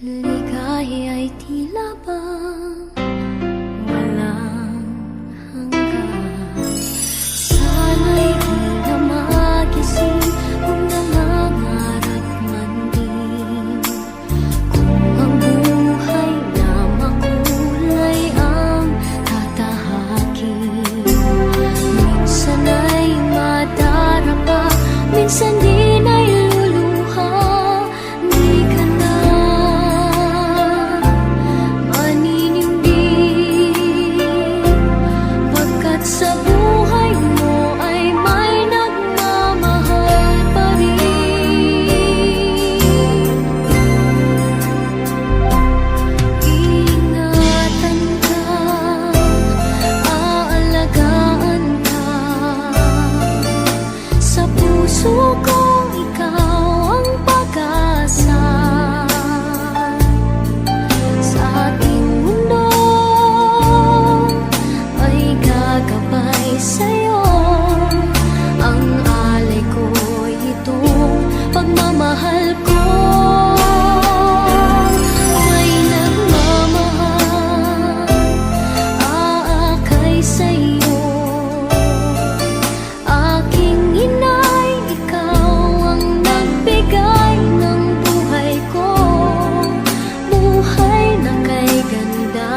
ligaya'y tila bang walang hanggan. Sana'y di na magising kung nangangarap man din, kung ang buhay na makulay ang tatahakin. Minsan ay madarapa, minsan di na'y luluha. Di ka na maninindig, pagkat sa buhay mo ay may nagmamahal pa rin. Ingatan ka, aalagaan ka, sa puso ko ikaw ang pag-asa. Sa ating mundo ay gagabay sa'yo, ang alay ko'y itong pagmamahal ko. May nagmamahal, aakay sa'yo. Aking inay, ikaw ang nagbigay ng buhay ko, buhay na kay ganda.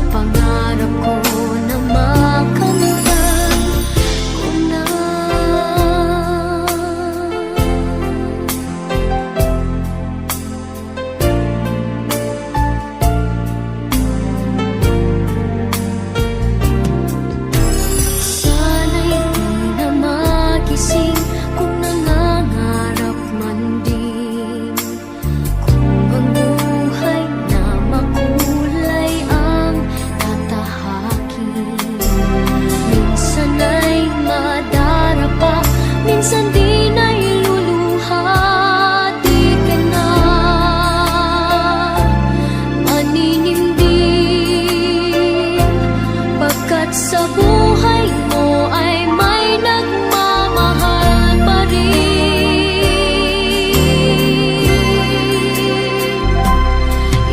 Pangarap ko na makamtan ko na. Sana'y di na magising kung nangangarap man din, kung ang buhay na makulay ang tatahakin. Minsan ay madarapa, minsan di na'y luluha. Di ka na maninindig, pagkat sa buhay mo ay may nagmamahal pa rin.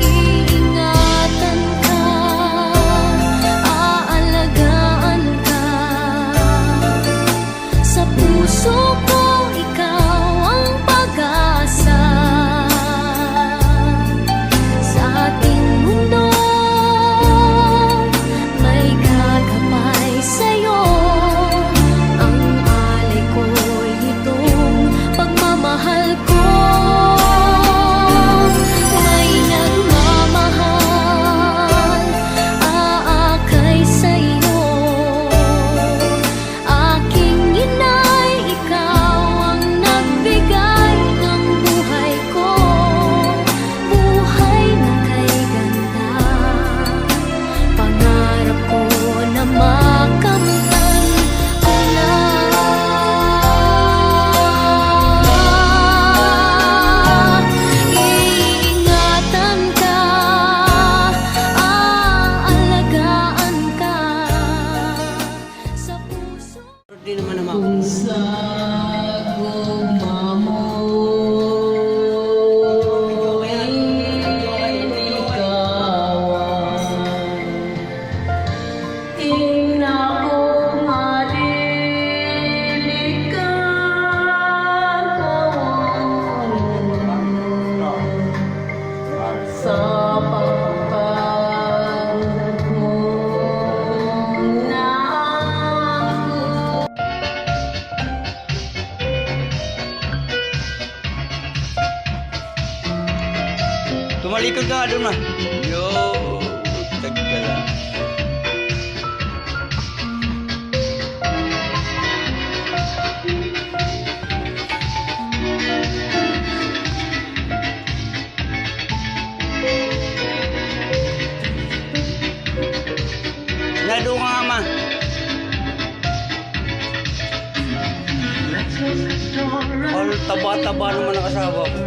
Iingatan ka, aalagaan ka, sa puso ko ikaw ang pag-asa. Sa ating mundo may gagabay sa'yo, ang alay ko'y itong pagmamahal ko. May nagmamahal, aakay sa'yo. Aking inay, ikaw ang nagbigay ng buhay ko, buhay na kay ganda. Pangarap ko na makamtan ko na. Iingatan ka, aalagaan ka, sa puso. Di naman naman. Kung sa gugma mo ay ligawan, tingnan ko maliligawan sa pagpapalad mo na ako. Tumalikod ka doon na. Yo, tagala. Nado ka nga ma. All taba-taba naman ang asawa ko.